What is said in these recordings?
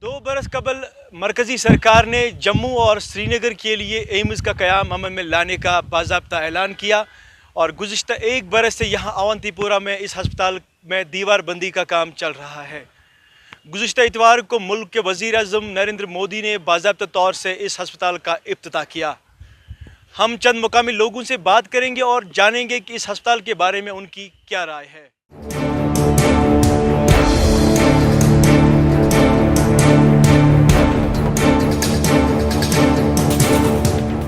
2 برس قبل مرکزی سرکار نے جموں اور سری نگر کے لیے ایمز کا قیام عمل میں لانے کا باضابطہ اعلان کیا اور گزشتہ 1 برس سے یہاں اونتی پورہ میں اس ہسپتال میں دیوار بندی کا کام چل رہا ہے۔ گزشتہ اتوار کو ملک کے وزیر اعظم نریندر مودی نے باضابطہ طور سے اس ہسپتال کا افتتاح کیا۔ ہم چند مقامی لوگوں سے بات کریں گے اور جانیں گے کہ اس ہسپتال کے بارے میں ان کی کیا رائے ہے۔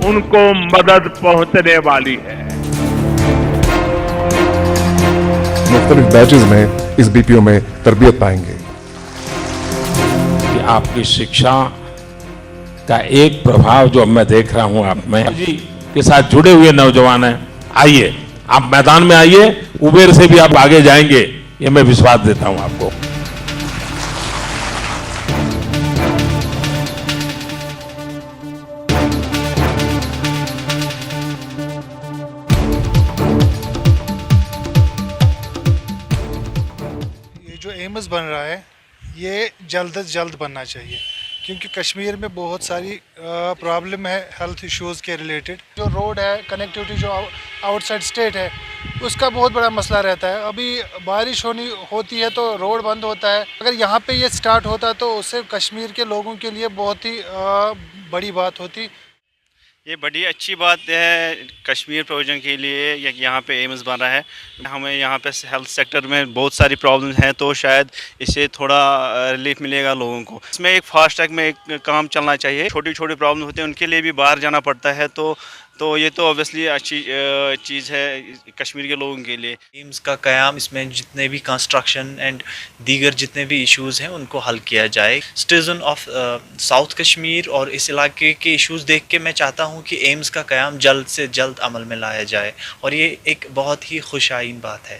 ان کو مدد پہنچنے والی ہے۔ مختلف بیچز میں اس بی پی او میں تربیت پائیں گے کہ آپ کی شکشا کا ایک پربھاو جو میں دیکھ رہا ہوں آپ میں جی کے ساتھ جڑے ہوئے نوجوان ہیں، آئیے آپ میدان میں آئیے، ابیر سے بھی آپ آگے جائیں گے، یہ میں وشواس دیتا ہوں آپ کو۔ جو ایمز بن رہا ہے یہ جلد از جلد بننا چاہیے، کیونکہ کشمیر میں بہت ساری پرابلم ہے ہیلتھ ایشوز کے ریلیٹڈ۔ جو روڈ ہے، کنیکٹیوٹی جو آؤٹ سائڈ اسٹیٹ ہے، اس کا بہت بڑا مسئلہ رہتا ہے۔ ابھی بارش ہوتی ہے تو روڈ بند ہوتا ہے۔ اگر یہاں پہ یہ سٹارٹ ہوتا تو اس سے کشمیر کے لوگوں کے لیے بہت ہی بڑی بات ہوتی۔ یہ بڑی اچھی بات ہے کشمیر پروجن کے لیے، یہاں پہ ایمز بن رہا ہے۔ ہمیں یہاں پہ ہیلتھ سیکٹر میں بہت ساری پرابلمز ہیں، تو شاید اس سے تھوڑا ریلیف ملے گا لوگوں کو۔ اس میں ایک فاسٹ ٹریک میں ایک کام چلنا چاہیے۔ چھوٹی چھوٹی پرابلم ہوتی ہیں، ان کے لیے بھی باہر جانا پڑتا ہے، تو یہ تو اوبیسلی اچھی چیز ہے کشمیر کے لوگوں کے لیے۔ ایمز کا قیام، اس میں جتنے بھی کنسٹرکشن اینڈ دیگر جتنے بھی ایشوز ہیں ان کو حل کیا جائے۔ سٹیزن آف ساؤتھ کشمیر اور اس علاقے کے ایشوز دیکھ کے میں چاہتا ہوں کہ ایمز کا قیام جلد سے جلد عمل میں لایا جائے، اور یہ ایک بہت ہی خوش آئین بات ہے۔